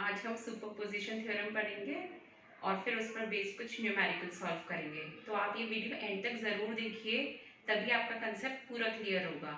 आज हम superposition theorem पढ़ेंगे और फिर उस पर बेस कुछ न्यूमेरिकल सॉल्व करेंगे। तो आप ये वीडियो एंड तक ज़रूर देखिए, तभी आपका कंसेप्ट पूरा क्लियर होगा।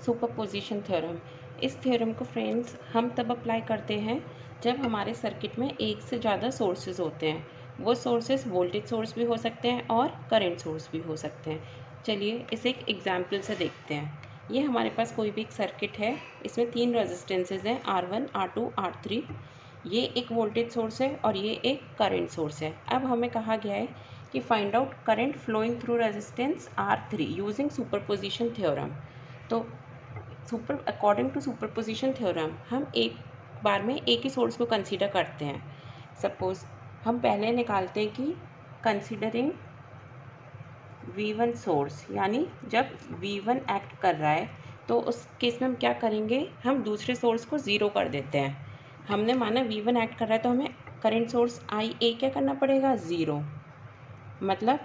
Superposition theorem. इस थ्योरम को फ्रेंड्स हम तब अप्लाई करते हैं जब हमारे सर्किट में एक से ज़्यादा सोर्सेज होते हैं। वो सोर्सेज वोल्टेज सोर्स भी हो सकते हैं और करंट सोर्स भी हो सकते हैं। चलिए इसे एक एग्जाम्पल से देखते हैं। ये हमारे पास कोई भी एक सर्किट है, इसमें 3 रेजिस्टेंसेज हैं, R1, R2, R3। ये एक वोल्टेज सोर्स है और ये एक करंट सोर्स है। अब हमें कहा गया है कि find out current flowing through resistance R3 using superposition theorem. तो अकॉर्डिंग टू सुपरपोजिशन थ्योरम हम एक बार में एक ही सोर्स को कंसीडर करते हैं। सपोज हम पहले निकालते हैं कि कंसीडरिंग V1 सोर्स, यानी जब V1 एक्ट कर रहा है तो उस केस में हम क्या करेंगे, हम दूसरे सोर्स को ज़ीरो कर देते हैं। हमने माना V1 एक्ट कर रहा है तो हमें करंट सोर्स IA क्या करना पड़ेगा, ज़ीरो। मतलब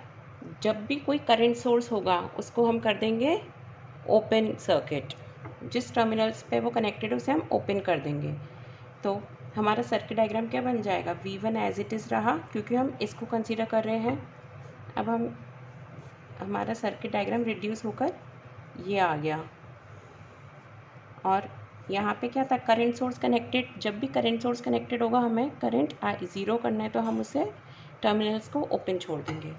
जब भी कोई करंट सोर्स होगा उसको हम कर देंगे ओपन सर्किट। जिस टर्मिनल्स पे वो कनेक्टेड है उसे हम ओपन कर देंगे। तो हमारा सर्किट डायग्राम क्या बन जाएगा, V1 एज इट इज़ रहा क्योंकि हम इसको कंसीडर कर रहे हैं। अब हमारा सर्किट डायग्राम रिड्यूस होकर ये आ गया और यहाँ पे क्या था, करंट सोर्स कनेक्टेड। जब भी करंट सोर्स कनेक्टेड होगा हमें करंट ज़ीरो करना है तो हम उसे टर्मिनल्स को ओपन छोड़ देंगे।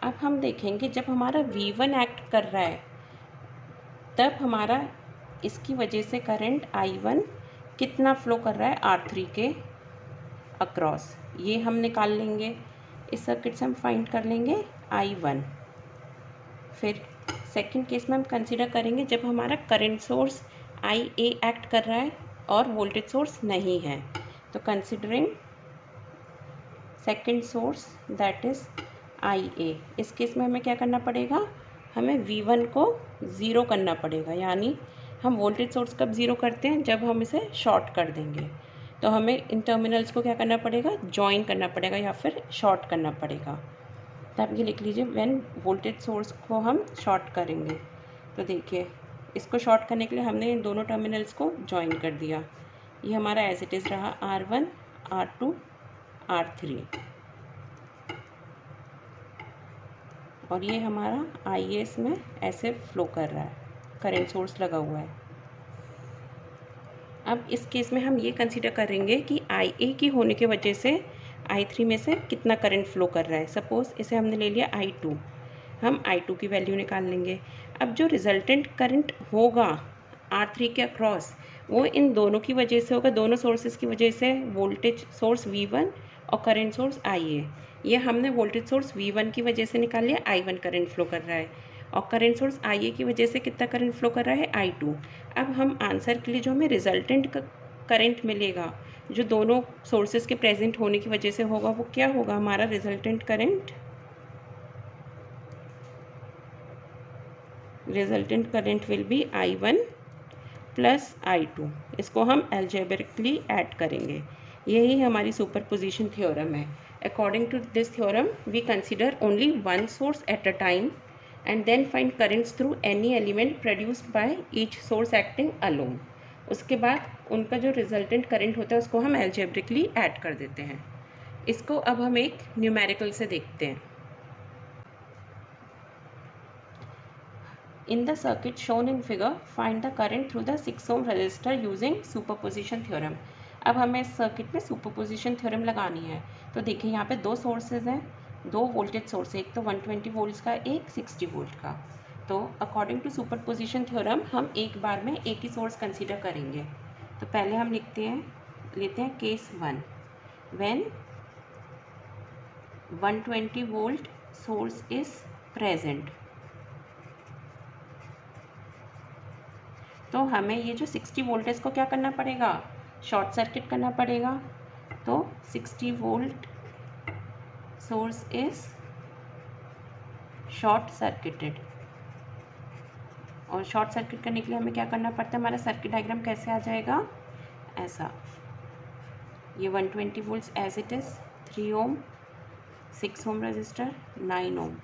अब हम देखेंगे जब हमारा V1 एक्ट कर रहा है तब हमारा इसकी वजह से करंट I1 कितना फ़्लो कर रहा है R3 के अक्रॉस, ये हम निकाल लेंगे। इस सर्किट से हम फाइंड कर लेंगे I1। फिर सेकंड केस में हम कंसीडर करेंगे जब हमारा करंट सोर्स IA एक्ट कर रहा है और वोल्टेज सोर्स नहीं है। तो considering second source that is IA, इस केस में हमें क्या करना पड़ेगा, हमें V1 को ज़ीरो करना पड़ेगा। यानी हम वोल्टेज सोर्स कब ज़ीरो करते हैं, जब हम इसे शॉर्ट कर देंगे। तो हमें इन टर्मिनल्स को क्या करना पड़ेगा, जॉइन करना पड़ेगा या फिर शॉर्ट करना पड़ेगा। तो आप ये लिख लीजिए, व्हेन वोल्टेज सोर्स को हम शॉर्ट करेंगे। तो देखिए इसको शॉर्ट करने के लिए हमने इन दोनों टर्मिनल्स को जॉइन कर दिया। ये हमारा एज इट इज़ रहा R1, R2, R3 और ये हमारा IS में ऐसे फ्लो कर रहा है, करंट सोर्स लगा हुआ है। अब इस केस में हम ये कंसीडर करेंगे कि IA की होने की वजह से I3 में से कितना करंट फ्लो कर रहा है। सपोज़ इसे हमने ले लिया I2, हम I2 की वैल्यू निकाल लेंगे। अब जो रिजल्टेंट करंट होगा R3 के अक्रॉस वो इन दोनों की वजह से होगा, दोनों सोर्सेज की वजह से, वोल्टेज सोर्स V1 और करंट सोर्स IA। ये हमने वोल्टेज सोर्स V1 की वजह से निकाल लिया, I1 करंट फ्लो कर रहा है और करंट सोर्स IA की वजह से कितना करंट फ्लो कर रहा है, I2। अब हम आंसर के लिए जो हमें रिजल्टेंट करंट मिलेगा जो दोनों सोर्सेज के प्रेजेंट होने की वजह से होगा, वो क्या होगा, हमारा resultant current will be I1 plus I2। इसको हम एल्जेब्रिकली ऐड करेंगे। यही हमारी सुपरपोजिशन थ्योरम है। According to this theorem we consider only one source at a time and then find currents through any element produced by each source acting alone. उसके बाद उनका जो रिजल्टेंट करंट होता है उसको हम एल्जेब्रिकली ऐड कर देते हैं। इसको अब हम एक न्यूमेरिकल से देखते हैं। In the circuit shown in figure, find the current through the 6 ohm resistor using superposition theorem। अब हमें इस सर्किट में सुपरपोजिशन थ्योरम लगानी है। तो देखिए यहाँ पे दो सोर्सेज हैं, दो वोल्टेज सोर्स है, एक तो 120 वोल्ट्स का, एक 60 वोल्ट का। तो अकॉर्डिंग टू सुपरपोजिशन थ्योरम हम एक बार में एक ही सोर्स कंसीडर करेंगे। तो पहले हम लेते हैं case 1, when 120 volt source is present. तो हमें ये जो 60 वोल्ट है इसको क्या करना पड़ेगा, शॉर्ट सर्किट करना पड़ेगा। तो 60 volt source is short circuited और शॉर्ट सर्किट करने के लिए हमें क्या करना पड़ता है, हमारा सर्किट डायग्राम कैसे आ जाएगा, ऐसा। ये 120 volts as it is, 3 ohm, 6 ohm resistor, 9 ohm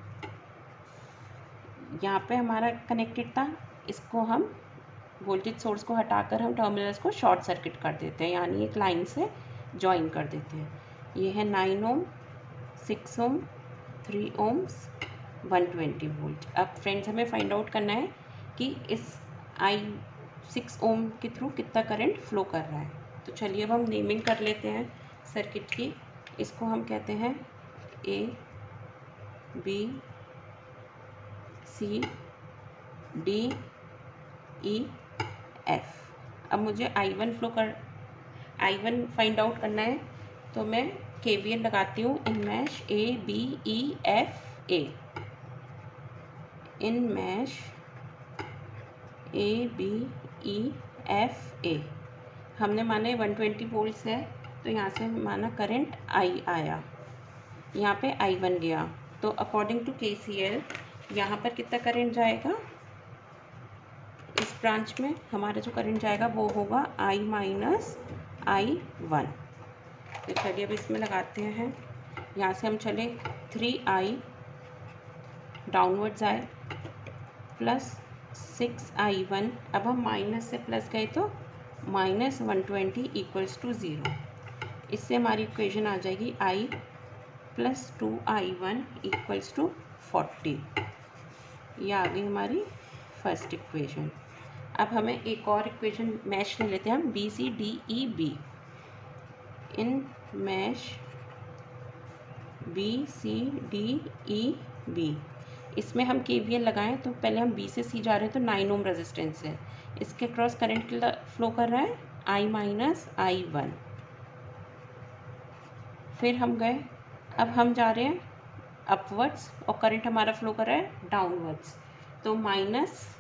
यहाँ पे हमारा कनेक्टेड था। इसको हम वोल्टेज सोर्स को हटाकर हम टर्मिनल्स को शॉर्ट सर्किट कर देते हैं, यानी एक लाइन से जॉइन कर देते हैं। ये है 9 ओम, 6 ओम, 3 ओम्स, 120 वोल्ट। अब फ्रेंड्स हमें फाइंड आउट करना है कि इस I6 ओम के थ्रू कितना करंट फ्लो कर रहा है। तो चलिए अब हम नेमिंग कर लेते हैं सर्किट की। इसको हम कहते हैं A, B, C, D, E, F। अब मुझे I1 फाइंड आउट करना है, तो मैं KVL लगाती हूँ in mesh A, B, E, F, A। In mesh A, B, E, F, A। हमने माना 120 वोल्ट्स है, तो यहाँ से माना करंट I आया, यहाँ पे I1 गया। तो अकॉर्डिंग टू KCL यहाँ पर कितना करंट जाएगा, इस ब्रांच में हमारा जो करंट जाएगा वो होगा I माइनस I1। तो चलिए अब इसमें लगाते हैं। यहाँ से हम चले 3I डाउनवर्ड्स आए प्लस 6I1। अब हम माइनस से प्लस गए तो माइनस 120 इक्वल्स टू 0। इससे हमारी इक्वेशन आ जाएगी I plus 2I1 equals to 40। ये आ गई हमारी फर्स्ट इक्वेशन। अब हमें एक और इक्वेशन मैश ले लेते हैं हम B, C, D, E, B। In mesh B, C, D, E, B। इसमें हम KVL लगाएं तो पहले हम B से C जा रहे हैं, तो 9 ओम रेजिस्टेंस है, इसके क्रॉस करंट फ्लो कर रहा है I माइनस I1। फिर हम गए, अब हम जा रहे हैं अपवर्ड्स और करंट हमारा फ्लो कर रहा है डाउनवर्ड्स, तो माइनस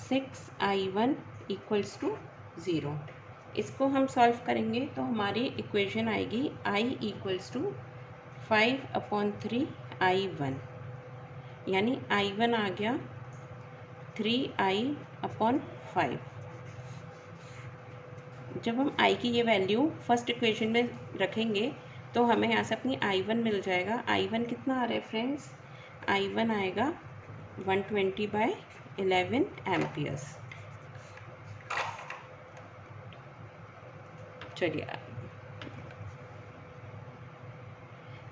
6I1 इक्वल्स टू 0। इसको हम सॉल्व करेंगे तो हमारी इक्वेशन आएगी I इक्वल्स टू 5/3I1, यानी I1 आ गया 3I/5। जब हम I की ये वैल्यू फर्स्ट इक्वेशन में रखेंगे तो हमें यहाँ से अपनी I1 मिल जाएगा। I1 कितना आ रहा है फ्रेंड्स, I1 आएगा 120/11 एम्पियर्स। चलिए,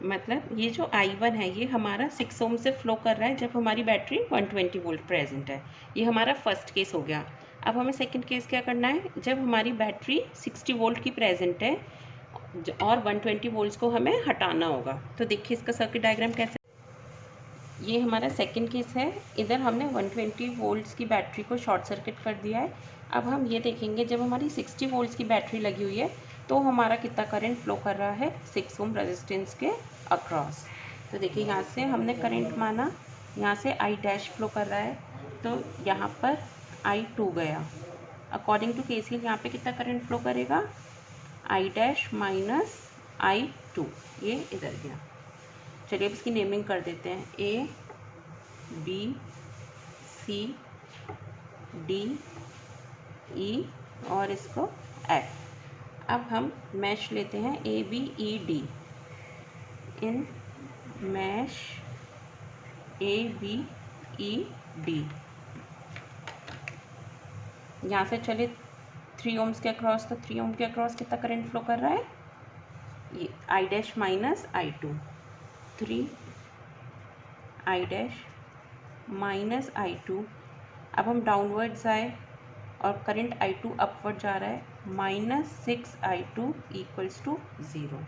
मतलब ये जो I1 है ये हमारा 6 ओम से फ्लो कर रहा है जब हमारी बैटरी 120 वोल्ट प्रेजेंट है। ये हमारा फर्स्ट केस हो गया। अब हमें सेकंड केस क्या करना है, जब हमारी बैटरी 60 वोल्ट की प्रेजेंट है और 120 वोल्ट्स को हमें हटाना होगा। तो देखिए इसका सर्किट डायग्राम कैसे, ये हमारा सेकंड केस है। इधर हमने 120 वोल्ट्स की बैटरी को शॉर्ट सर्किट कर दिया है। अब हम ये देखेंगे जब हमारी 60 वोल्ट्स की बैटरी लगी हुई है तो हमारा कितना करंट फ्लो कर रहा है 6 ओम रेजिस्टेंस के अक्रॉस। तो देखिए यहाँ से हमने करंट माना, यहाँ से I डैश फ्लो कर रहा है, तो यहाँ पर I2 गया। अकॉर्डिंग टू KCL यहाँ पे कितना करंट फ्लो करेगा, I डैश माइनस I2, ये इधर गया। चलिए अब इसकी नेमिंग कर देते हैं A, B, C, D, E और इसको F। अब हम मैश लेते हैं A, B, E, D। In mesh A, B, E, D। यहाँ से चले 3 ओम्स के अक्रॉस, तो 3 ओम के अक्रॉस कितना करंट फ्लो कर रहा है, ये I dash minus I2, 3I dash minus I2। अब हम डाउनवर्ड्स आए और करंट I2 अपवर्ड जा रहा है, माइनस 6I2 इक्वल्स टू 0।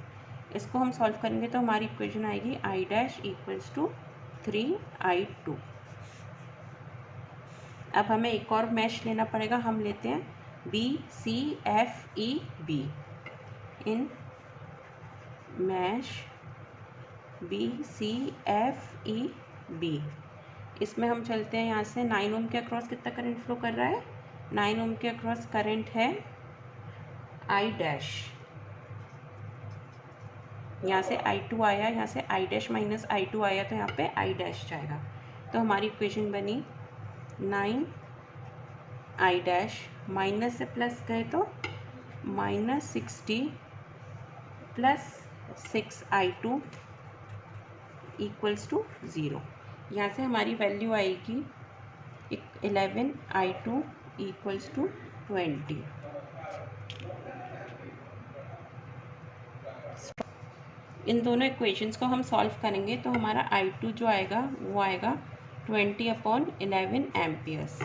इसको हम सॉल्व करेंगे तो हमारी इक्वेशन आएगी I dash equals to 3I2। अब हमें एक और मैश लेना पड़ेगा, हम लेते हैं B, C, F, E, B। In mesh B, C, F, E, B। इसमें हम चलते हैं यहाँ से 9 ओम के अक्रॉस कितना करंट फ्लो कर रहा है, 9 ओम के अक्रॉस करंट है I डैश। यहाँ से I2 आया, यहाँ से I डैश माइनस I2 आया, तो यहाँ पे I डैश जाएगा। तो हमारी इक्वेशन बनी 9I डैश, माइनस से प्लस गए तो minus 60 plus 6I2 equals to 0। यहाँ से हमारी वैल्यू आएगी 11I2 इक्वल्स टू 20। इन दोनों इक्वेशंस को हम सॉल्व करेंगे तो हमारा I2 जो आएगा वो आएगा 20/11 एम्पियर्स।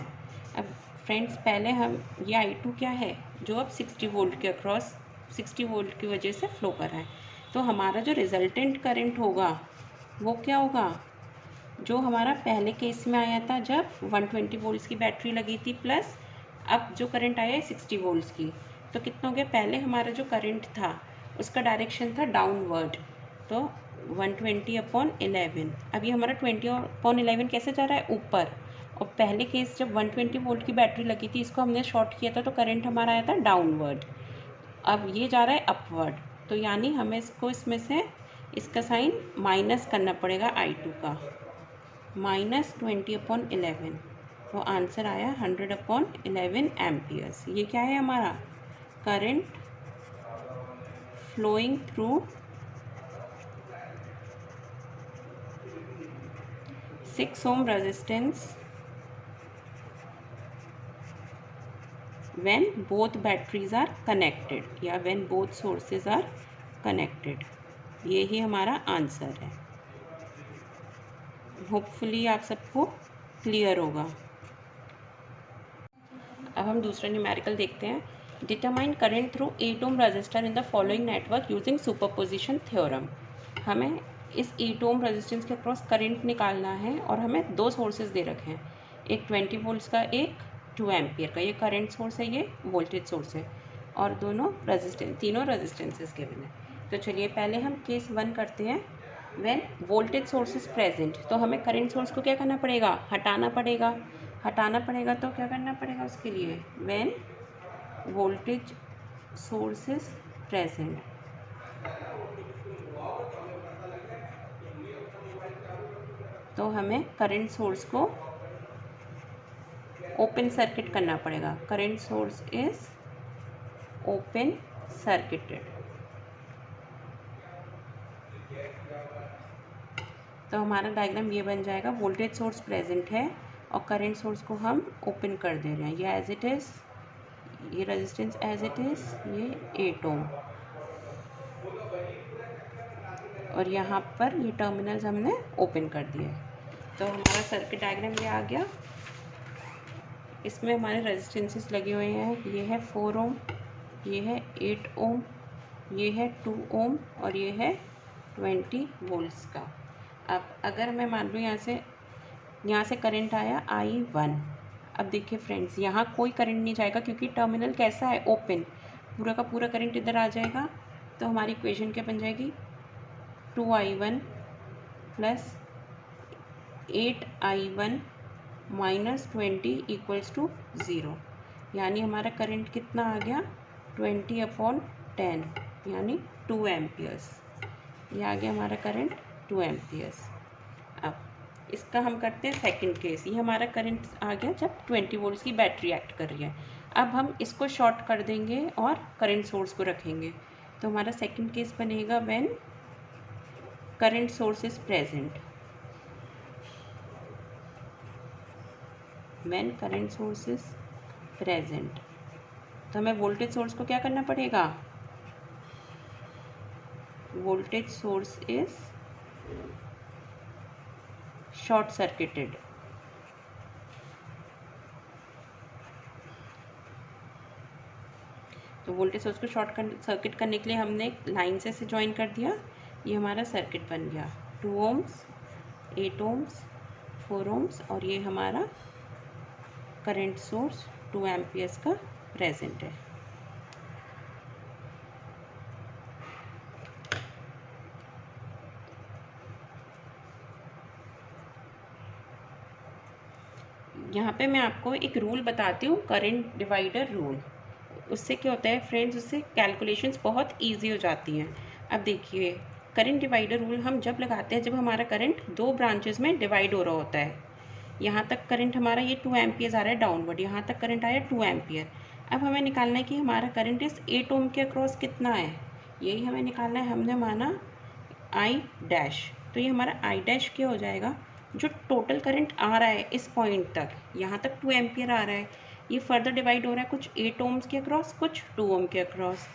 अब फ्रेंड्स पहले हम ये I2 क्या है, जो अब 60 वोल्ट के अक्रॉस 60 वोल्ट की वजह से फ्लो कर रहा है। तो हमारा जो रिजल्टेंट करंट होगा वो क्या होगा, जो हमारा पहले केस में आया था जब 120 वोल्ट्स की बैटरी लगी थी, प्लस अब जो करंट आया है 60 वोल्ट्स की, तो कितना हो गया, पहले हमारा जो करंट था उसका डायरेक्शन था डाउनवर्ड, तो 120/11। अब ये हमारा 20/11 कैसे जा रहा है, ऊपर। और पहले केस जब 120 वोल्ट की बैटरी लगी थी, इसको हमने शॉर्ट किया था तो करंट हमारा आया था डाउनवर्ड। अब ये जा रहा है अपवर्ड, तो यानी हमें इसको इसमें से इसका साइन माइनस करना पड़ेगा I2 का, -20/11। तो आंसर आया 100/11 एम्पियर्स। ये क्या है हमारा, current flowing through 6 ohm resistance when both batteries are connected या when both sources are connected। ये ही हमारा आंसर है। होपफुली आप सबको क्लियर होगा। अब हम दूसरा न्यूमेरिकल देखते हैं। Determine current through 8 ohm register in the following network using superposition theorem. हमें इस 8 ohm रेजिस्टेंस के अक्रॉस करंट निकालना है और हमें दो सोर्सेज दे रखे हैं, एक 20 वोल्ट्स का, एक 2 एम्पियर का। ये करंट सोर्स है, ये वोल्टेज सोर्स है, और दोनों रेजिस्टेंस, तीनों रेजिस्टेंसेस गिवन है। तो चलिए पहले हम केस 1 करते हैं। When voltage source is present, तो हमें करंट सोर्स को क्या करना पड़ेगा, हटाना पड़ेगा। हटाना पड़ेगा तो क्या करना पड़ेगा उसके लिए, when voltage source is present, तो हमें करंट सोर्स को ओपन सर्किट करना पड़ेगा। Current source is open circuited. तो हमारा डायग्राम ये बन जाएगा, वोल्टेज सोर्स प्रेजेंट है और करंट सोर्स को हम ओपन कर दे रहे हैं। ये एज इट इज़, ये रेजिस्टेंस एज इट इज़, ये 8 ohm, और यहाँ पर ये टर्मिनल्स हमने ओपन कर दिए। तो हमारा सर्किट डायग्राम ये आ गया। इसमें हमारे रेजिस्टेंसेस लगे हुए हैं, ये है 4 ohm, ये है 8 ohm, ये है 2 ohm और ये है 20 वोल्ट्स का। अब अगर मैं मान लूँ यहाँ से करंट आया I1। अब देखिए फ्रेंड्स, यहाँ कोई करंट नहीं जाएगा क्योंकि टर्मिनल कैसा है, ओपन। पूरा का पूरा करंट इधर आ जाएगा। तो हमारी इक्वेशन क्या बन जाएगी, 2I1 plus 8I1 minus 20 equals to 0। यानी हमारा करंट कितना आ गया, 20/10 यानी 2 एम्पियर्स। ये आ गया हमारा करंट 2 एम्पियर्स। अब इसका हम करते हैं सेकंड केस। ये हमारा करंट आ गया जब 20 वोल्ट्स की बैटरी एक्ट कर रही है। अब हम इसको शॉर्ट कर देंगे और करंट सोर्स को रखेंगे। तो हमारा सेकंड केस बनेगा when current source is present. When current source is present, तो हमें वोल्टेज सोर्स को क्या करना पड़ेगा, voltage source is short circuited. तो वोल्टेज सोर्स को सर्किट करने के लिए हमने एक लाइन से ज्वाइन कर दिया। ये हमारा सर्किट बन गया, 2 ohms, 8 ohms, 4 ohms और ये हमारा करंट सोर्स 2 एम्पियर्स का प्रेजेंट है। यहाँ पे मैं आपको एक रूल बताती हूँ, करंट डिवाइडर रूल। उससे क्या होता है फ्रेंड्स, उससे कैलकुलेशंस बहुत इजी हो जाती हैं। अब देखिए, करंट डिवाइडर रूल हम जब लगाते हैं जब हमारा करंट 2 ब्रांचेस में डिवाइड हो रहा होता है। यहाँ तक करंट हमारा ये 2 एम्पियर्स आ रहा है डाउनवर्ड, यहाँ तक करंट आया 2 एम्पियर। अब हमें निकालना है कि हमारा करंट इस 8 ohm के अक्रॉस कितना है, यही हमें निकालना है। हमने माना I डैश, तो ये हमारा I डैश क्या हो जाएगा, जो टोटल करंट आ रहा है इस पॉइंट तक, यहाँ तक 2 एम्पियर आ रहा है, ये फर्दर डिवाइड हो रहा है कुछ 8 ohms के अक्रॉस, कुछ 2 ohm के अक्रॉस।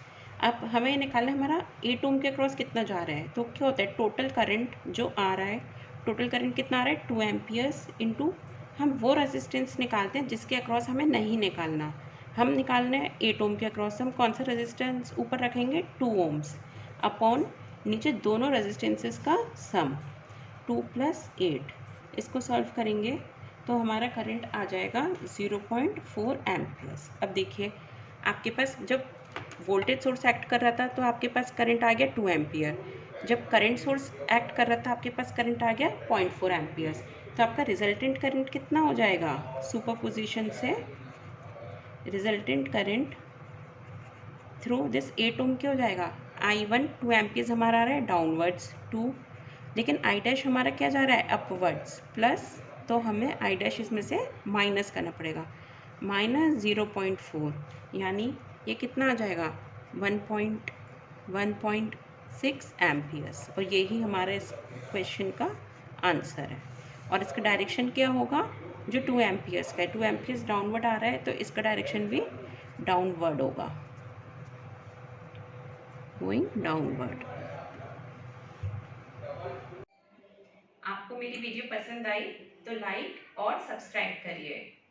अब हमें निकालना है हमारा 8 ओम के अक्रॉस कितना जा रहा है। तो क्या होता है, टोटल करंट जो आ रहा है, टोटल करंट कितना आ रहा है 2 एम्पियर्स इंटू हम वो रेजिस्टेंस निकालते हैं जिसके अक्रॉस हमें नहीं निकालना। हम निकालने हैं 8 ओम के अक्रॉस, हम कौन सा रेजिस्टेंस ऊपर रखेंगे 2 ओम्स अपॉन नीचे दोनों रेजिस्टेंसेस का सम 2 + 8। इसको सॉल्व करेंगे तो हमारा करंट आ जाएगा 0.4 एम्पियर्स। अब देखिए आपके पास जब वोल्टेज सोर्स एक्ट कर रहा था तो आपके पास करंट आ गया 2 एम्पियर, जब करंट सोर्स एक्ट कर रहा था आपके पास करंट आ गया 0.4 एम्पियर्स। तो आपका रिजल्टेंट करंट कितना हो जाएगा, सुपरपोजिशन से रिजल्टेंट करंट थ्रू दिस 8 ओम क्या हो जाएगा, I1 2 एम्पियर्स हमारा आ रहा है डाउनवर्ड्स 2, लेकिन I डैश हमारा क्या जा रहा है अपवर्ड्स प्लस, तो हमें I डैश इसमें से माइनस करना पड़ेगा, -0.4 यानी ये कितना आ जाएगा 1.6 एम्पियर्स। और यही हमारे इस क्वेश्चन का आंसर है। और इसका डायरेक्शन क्या होगा, जो 2 एम्पियर्स का है, 2 एम्पियर्स डाउनवर्ड आ रहा है तो इसका डायरेक्शन भी डाउनवर्ड होगा, गोइंग डाउनवर्ड। आपको मेरी वीडियो पसंद आई तो लाइक और सब्सक्राइब करिए।